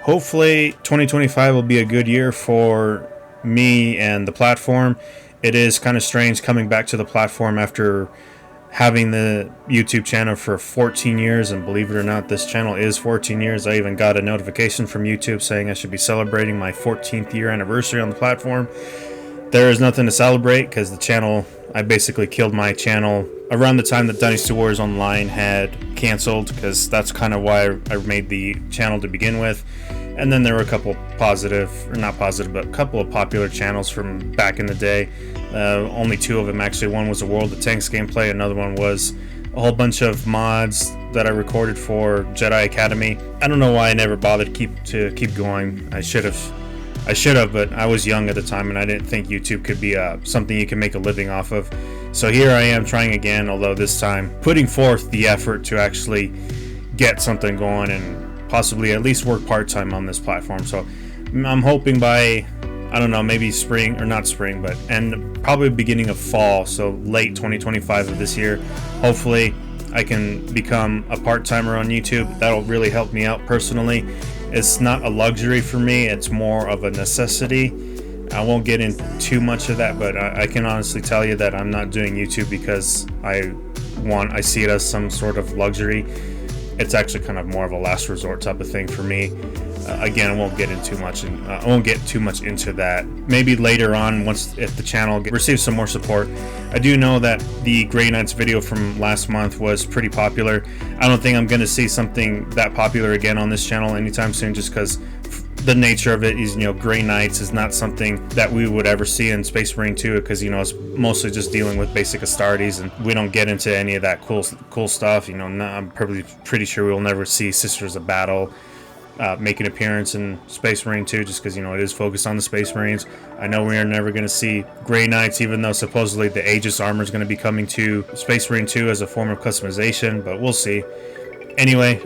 Hopefully 2025 will be a good year for me and the platform. It is kind of strange coming back to the platform after having the YouTube channel for 14 years, and believe it or not, this channel is 14 years. I even got a notification from YouTube saying I should be celebrating my 14th year anniversary on the platform. There is nothing to celebrate because the channel, I basically killed my channel around the time that Dynasty Wars Online had canceled, because that's kind of why I made the channel to begin with. And then there were a couple positive, or not positive, but a couple of popular channels from back in the day. Only two of them actually. One was a World of Tanks gameplay. Another one was a whole bunch of mods that I recorded for Jedi Academy. I don't know why I never bothered to keep going. I should have, but I was young at the time and I didn't think YouTube could be something you can make a living off of. So here I am trying again, although this time putting forth the effort to actually get something going and possibly at least work part-time on this platform. So I'm hoping by, I don't know, maybe spring, or not spring, but and probably beginning of fall, so late 2025 of this year, hopefully I can become a part-timer on YouTube. That'll really help me out personally. It's not a luxury for me, it's more of a necessity. I won't get into too much of that, but I can honestly tell you that I'm not doing YouTube because I see it as some sort of luxury. It's actually kind of more of a last resort type of thing for me. Again, I won't get into too much into that. Maybe later on, if the channel receives some more support. I do know that the Grey Knights video from last month was pretty popular. I don't think I'm going to see something that popular again on this channel anytime soon, just because the nature of it is, Grey Knights is not something that we would ever see in Space Marine 2, because it's mostly just dealing with basic Astartes, and we don't get into any of that cool stuff. I'm pretty sure we'll never see Sisters of Battle make an appearance in Space Marine 2, just because it is focused on the Space Marines. I know we are never going to see Grey Knights, even though supposedly the Aegis armor is going to be coming to Space Marine 2 as a form of customization, but we'll see. Anyway,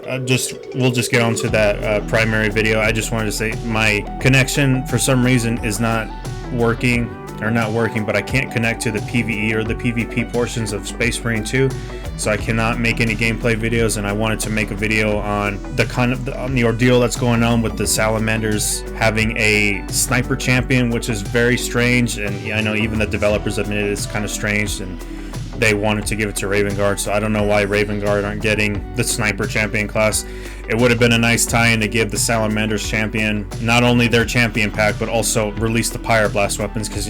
we'll just get on to that primary video. I just wanted to say my connection for some reason is not working, but I can't connect to the PvE or the PvP portions of Space Marine 2, so I cannot make any gameplay videos. And I wanted to make a video on the ordeal that's going on with the Salamanders having a sniper champion, which is very strange, and I know even the developers admit it's kind of strange, and they wanted to give it to Raven Guard, so I don't know why Raven Guard aren't getting the sniper champion class. It would have been a nice tie-in to give the Salamanders champion not only their champion pack, but also release the Pyroblast weapons, because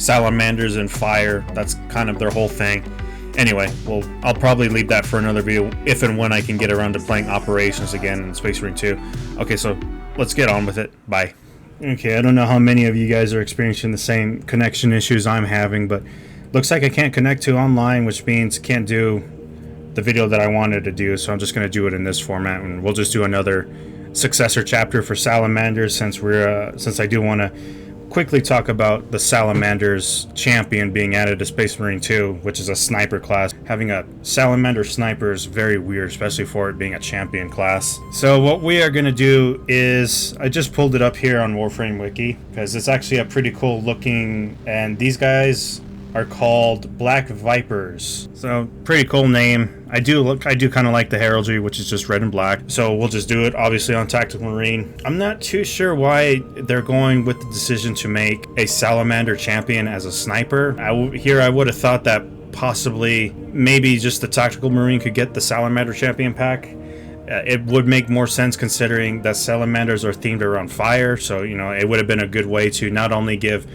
Salamanders and fire, that's kind of their whole thing. Anyway, well, I'll probably leave that for another video if and when I can get around to playing Operations again in Space Marine 2. Okay, so let's get on with it. Bye. Okay, I don't know how many of you guys are experiencing the same connection issues I'm having, but looks like I can't connect to online, which means can't do the video that I wanted to do, so I'm just going to do it in this format, and we'll just do another Successor chapter for Salamanders, since I do want to quickly talk about the Salamanders champion being added to Space Marine 2, which is a sniper class. Having a Salamander sniper is very weird, especially for it being a champion class. So what we are going to do is, I just pulled it up here on Warframe Wiki, because it's actually a pretty cool looking, and these guys are called Black Vipers. So pretty cool name. I do kind of like the heraldry, which is just red and black. So we'll just do it obviously on Tactical Marine. I'm not too sure why they're going with the decision to make a Salamander champion as a sniper. I would have thought that possibly maybe just the Tactical Marine could get the Salamander champion pack. It would make more sense considering that Salamanders are themed around fire. So it would have been a good way to not only give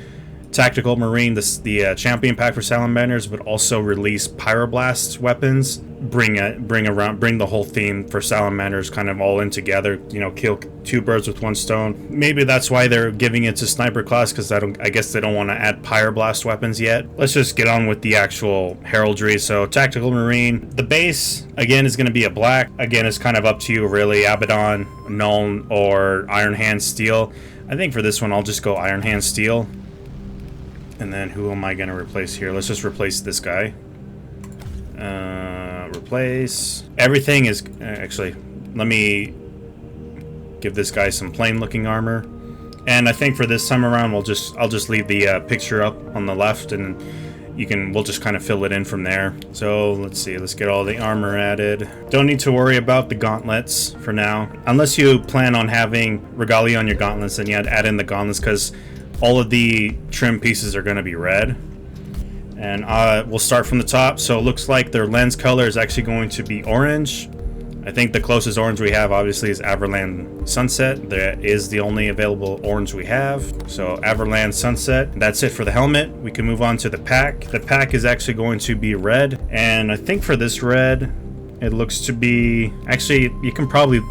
Tactical Marine the champion pack for Salamanders, but also release Pyroblast weapons, bring the whole theme for Salamanders kind of all in together, kill two birds with one stone. Maybe that's why they're giving it to sniper class, because I guess they don't want to add Pyroblast weapons yet. Let's just get on with the actual heraldry. So Tactical Marine, the base again is going to be a black. Again, it's kind of up to you really, Abaddon, Nuln, or Iron Hand Steel. I think for this one I'll just go Iron Hand Steel. And then who am I going to replace here? Let's just replace this guy. Replace. Everything is... actually, let me give this guy some plain looking armor. And I think for this time around, I'll just leave the picture up on the left. And we'll just kind of fill it in from there. So let's see, let's get all the armor added. Don't need to worry about the gauntlets for now, unless you plan on having regalia on your gauntlets, then you had to add in the gauntlets, because all of the trim pieces are going to be red. And we'll start from the top. So it looks like their lens color is actually going to be orange. I think the closest orange we have obviously is Everland Sunset. That is the only available orange we have. So Everland Sunset. That's it for the helmet. We can move on to the pack. The pack is actually going to be red. And I think for this red, it looks to be... Actually, I can probably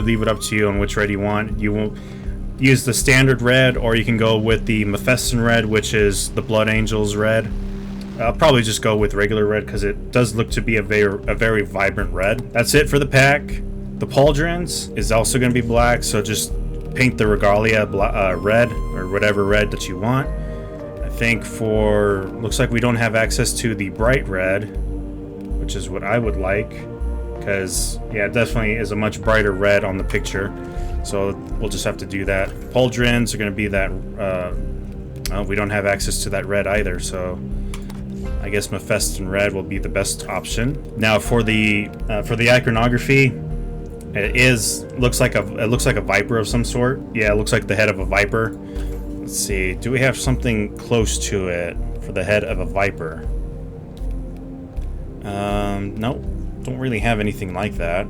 leave it up to you on which red you want. You will use the standard red, or you can go with the Mephiston red, which is the Blood Angels red. I'll probably just go with regular red because it does look to be a very vibrant red. That's it for the pack. The pauldrons is also going to be black, so just paint the regalia red, or whatever red that you want. I think looks like we don't have access to the bright red, which is what I would like, because yeah, it definitely is a much brighter red on the picture. So we'll just have to do that. Pauldrons are going to be that. We don't have access to that red either, so I guess Mephiston red will be the best option. Now for the iconography, it looks like a viper of some sort. Yeah, it looks like the head of a viper. Let's see, do we have something close to it for the head of a viper? Nope, don't really have anything like that.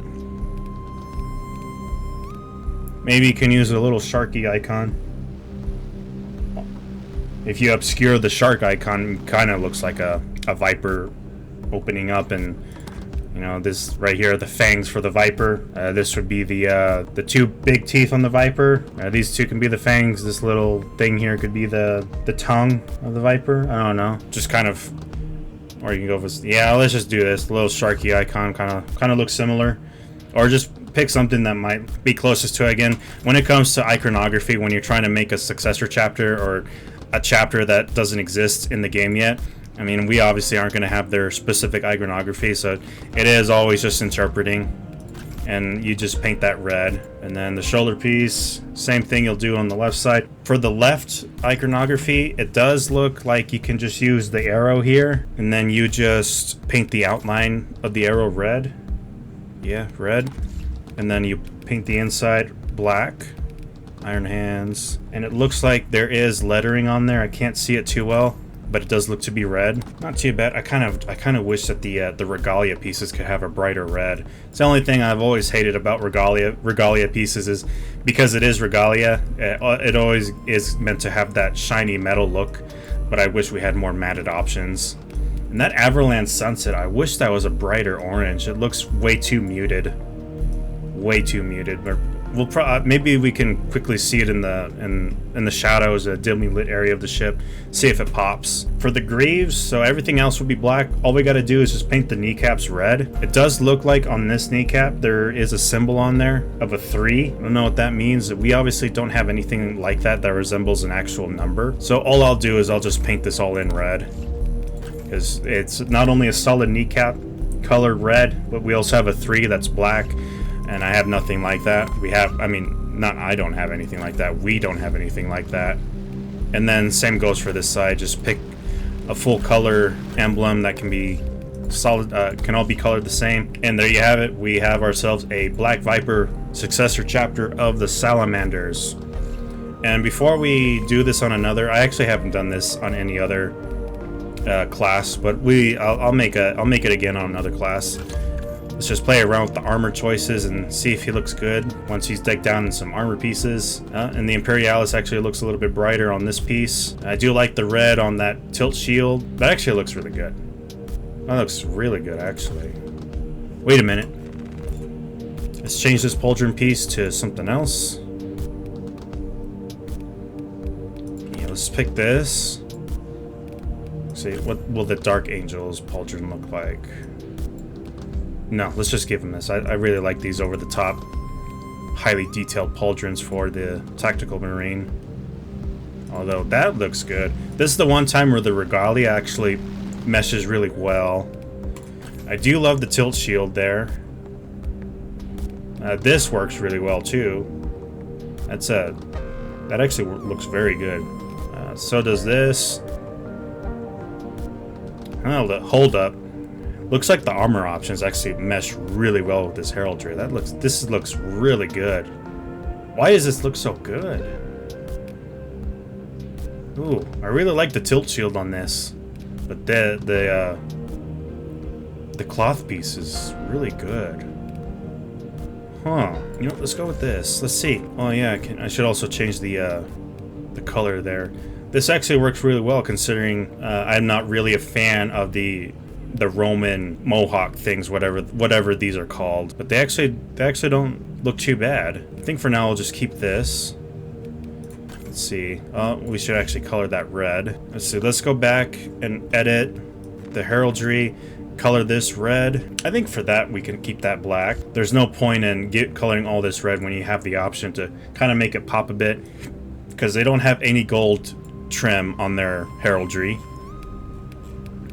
Maybe you can use a little sharky icon. If you obscure the shark icon, it kind of looks like a viper opening up, and you know, this right here, the fangs for the viper. This would be the two big teeth on the viper. These two can be the fangs. This little thing here could be the tongue of the viper. I don't know. Just kind of, or you can go with, yeah, let's just do this. The little sharky icon kind of looks similar, or just pick something that might be closest to it. Again, when it comes to iconography, when you're trying to make a successor chapter or a chapter that doesn't exist in the game yet, I mean, we obviously aren't going to have their specific iconography, so it is always just interpreting, and you just paint that red. And then the shoulder piece, same thing you'll do on the left side. For the left iconography, it does look like you can just use the arrow here, and then you just paint the outline of the arrow red. Yeah, red. And then you paint the inside black. Iron hands, and it looks like there is lettering on there. I can't see it too well, but it does look to be red. Not too bad. I kind of wish that the regalia pieces could have a brighter red. It's the only thing I've always hated about regalia pieces, is because it is regalia, it always is meant to have that shiny metal look, but I wish we had more matted options. And that Everland Sunset, I wish that was a brighter orange. It looks way too muted, but we'll maybe we can quickly see it in the shadows, a dimly lit area of the ship, see if it pops. For the greaves, so everything else will be black. All we got to do is just paint the kneecaps red. It does look like on this kneecap there is a symbol on there of a 3. I don't know what that means. We obviously don't have anything like that resembles an actual number. So all I'll do is I'll just paint this all in red, because it's not only a solid kneecap color red, but we also have a 3 that's black. And I have nothing like that. I don't have anything like that. We don't have anything like that. And then same goes for this side. Just pick a full color emblem that can be solid, can all be colored the same. And there you have it. We have ourselves a Black Viper successor chapter of the Salamanders. And before we do this on another, I actually haven't done this on any other class, but I'll make it again on another class. Let's just play around with the armor choices and see if he looks good once he's decked down in some armor pieces. And the Imperialis actually looks a little bit brighter on this piece. I do like the red on that tilt shield. That actually looks really good. That looks really good, actually. Wait a minute. Let's change this pauldron piece to something else. Yeah, let's pick this. Let's see, what will the Dark Angel's pauldron look like? No, let's just give him this. I really like these over-the-top, highly detailed pauldrons for the Tactical Marine. Although, that looks good. This is the one time where the regalia actually meshes really well. I do love the tilt shield there. This works really well, too. That actually looks very good. So does this. Oh, the hold up. Looks like the armor options actually mesh really well with this heraldry. This looks really good. Why does this look so good? Ooh, I really like the tilt shield on this, but the cloth piece is really good. Huh? You know, let's go with this. Let's see. Oh yeah, I should also change the color there. This actually works really well considering I'm not really a fan of the Roman mohawk things, whatever these are called, but they actually don't look too bad. I think for now I'll just keep this. Let's see. Oh, we should actually color that red. Let's see. Let's go back and edit the heraldry. Color this red. I think for that we can keep that black. There's no point in coloring all this red when you have the option to kind of make it pop a bit, because they don't have any gold trim on their heraldry.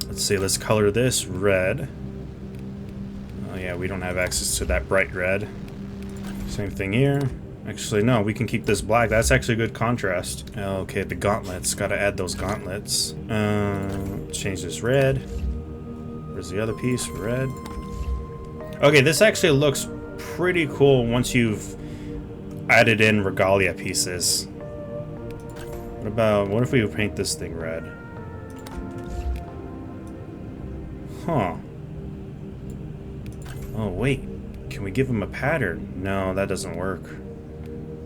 Let's see, let's color this red. Oh yeah, we don't have access to that bright red. Same thing here. Actually, no, we can keep this black. That's actually a good contrast. Okay, the gauntlets. Gotta add those gauntlets. Change this red. Where's the other piece? Red. Okay, this actually looks pretty cool once you've added in regalia pieces. What if we paint this thing red? Huh. Oh, wait. Can we give him a pattern? No, that doesn't work.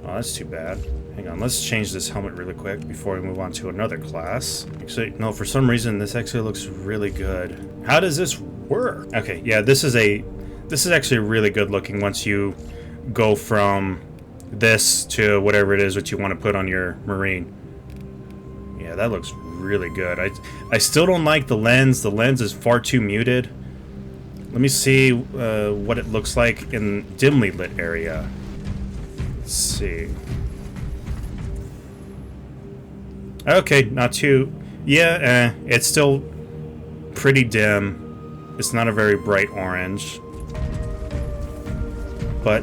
Oh, that's too bad. Hang on, let's change this helmet really quick before we move on to another class. Actually, no, for some reason, this actually looks really good. How does this work? Okay, yeah, this is actually really good looking once you go from this to whatever it is that you want to put on your marine. Yeah, that looks really good. I still don't like the lens. The lens is far too muted. Let me see what it looks like in dimly lit area. Let's see. Okay, not too... Yeah, it's still pretty dim. It's not a very bright orange. But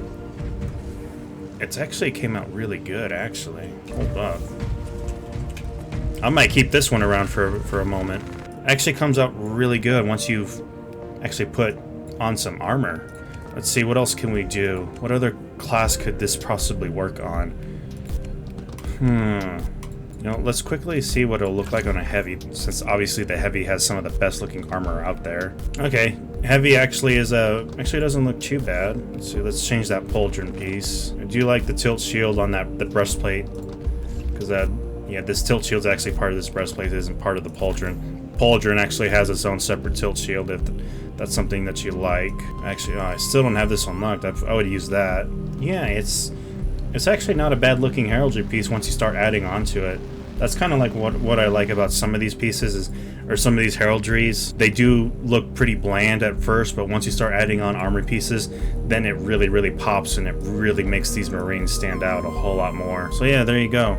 it's actually came out really good, actually. Hold up. I might keep this one around for a moment. Actually comes out really good once you've actually put on some armor. Let's see, what else can we do? What other class could this possibly work on? You know, let's quickly see what it'll look like on a heavy, since obviously the heavy has some of the best looking armor out there. Okay, heavy actually actually doesn't look too bad. Let's see, let's change that pauldron piece. I do like the tilt shield on the breastplate, because yeah, this tilt shield's actually part of this breastplate. It isn't part of the pauldron. Pauldron actually has its own separate tilt shield if that's something that you like. Actually, I still don't have this unlocked. I would use that. Yeah, it's actually not a bad looking heraldry piece once you start adding on to it. That's kind of like what I like about some of these pieces or some of these heraldries. They do look pretty bland at first, but once you start adding on armor pieces, then it really, really pops and it really makes these marines stand out a whole lot more. So yeah, there you go.